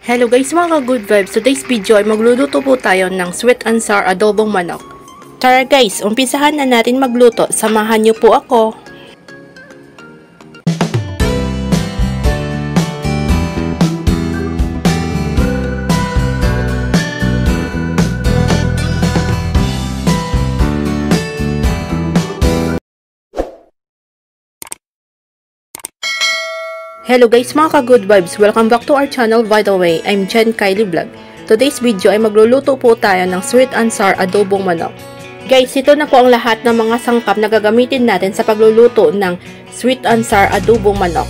Hello guys mga ka-good vibes, today's video ay magluluto po tayo ng sweet and sour adobong manok. Tara guys, umpisahan na natin magluto, samahan niyo po ako. Hello guys mga ka-good vibes, welcome back to our channel. By the way, I'm Jen Kylie Vlog. Today's video ay magluluto po tayo ng sweet and sour adobong manok. Guys, ito na po ang lahat ng mga sangkap na gagamitin natin sa pagluluto ng sweet and sour adobong manok.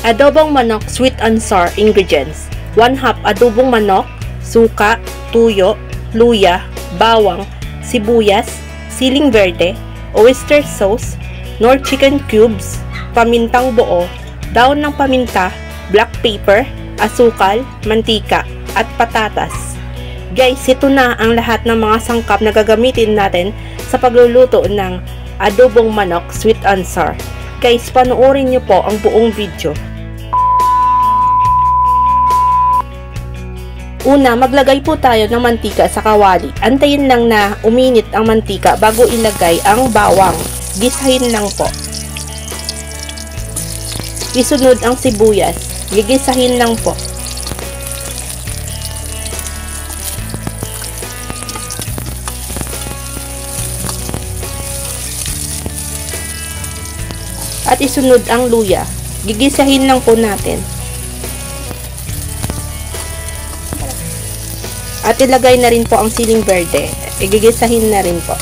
Adobong manok sweet and sour ingredients: 1/2 adobong manok, suka, tuyo, luya, bawang, sibuyas, siling verde, oyster sauce, nor chicken cubes, pamintang buo, daon ng paminta, black pepper, asukal, mantika, at patatas. Guys, ito na ang lahat ng mga sangkap na gagamitin natin sa pagluluto ng adobong manok sweet and sour. Guys, panoorin nyo po ang buong video. Una, maglagay po tayo ng mantika sa kawali. Antayin lang na uminit ang mantika bago ilagay ang bawang. Gisahin lang po. Isunod ang sibuyas. Gigisahin lang po. At isunod ang luya. Gigisahin lang po natin. At ilagay na rin po ang siling verde. Gigisahin na rin po.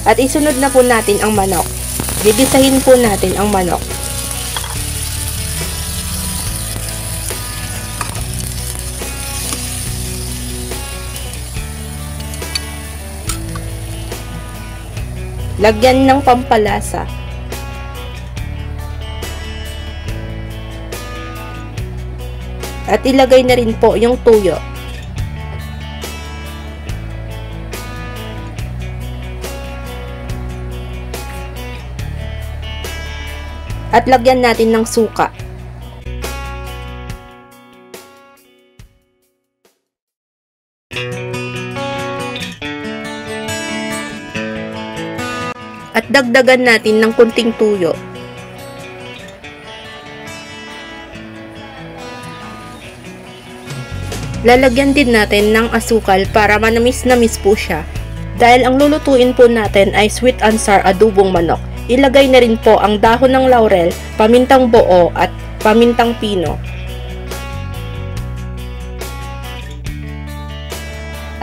At isunod na po natin ang manok. Gigisahin po natin ang manok. Lagyan ng pampalasa. At ilagay na rin po yung tuyo. At lagyan natin ng suka. At dagdagan natin ng kunting tuyo. Lalagyan din natin ng asukal para manamis-namis po siya. Dahil ang lulutuin po natin ay sweet and sour adobong manok. Ilagay na rin po ang dahon ng laurel, pamintang buo at pamintang pino.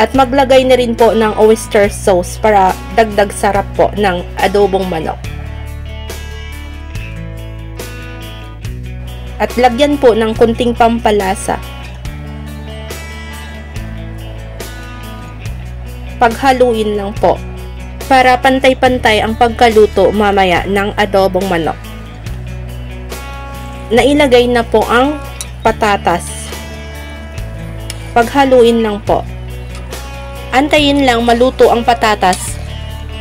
At maglagay na rin po ng oyster sauce para dagdag sarap po ng adobong manok. At lagyan po ng kunting pampalasa. Paghaluin lang po para pantay-pantay ang pagkaluto mamaya ng adobong manok. Nailagay na po ang patatas. Paghaluin lang po. Antayin lang maluto ang patatas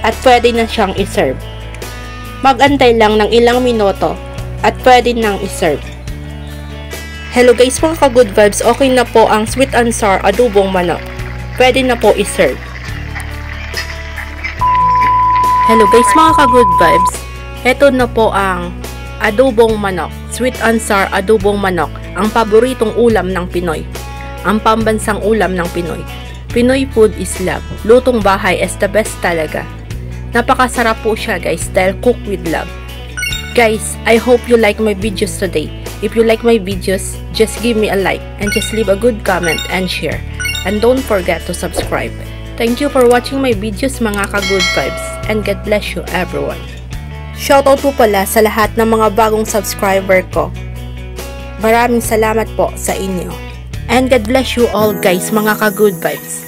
at pwede na siyang iserve. Magantay lang ng ilang minuto at pwede nang iserve. Hello guys mga ka-good vibes, okay na po ang sweet and sour adobong manok. Pwede na po iserve. Hello guys mga ka-good vibes, ito na po ang adobong manok, sweet and sour adobong manok, ang paboritong ulam ng Pinoy, ang pambansang ulam ng Pinoy. Pinoy food is love, lutong bahay is the best talaga. Napakasarap po siya guys dahil cook with love. Guys, I hope you like my videos today. If you like my videos, just give me a like and just leave a good comment and share. And don't forget to subscribe. Thank you for watching my videos mga ka-good vibes, and God bless you everyone. Shoutout po pala sa lahat ng mga bagong subscriber ko. Maraming salamat po sa inyo. And God bless you all guys mga ka-good vibes.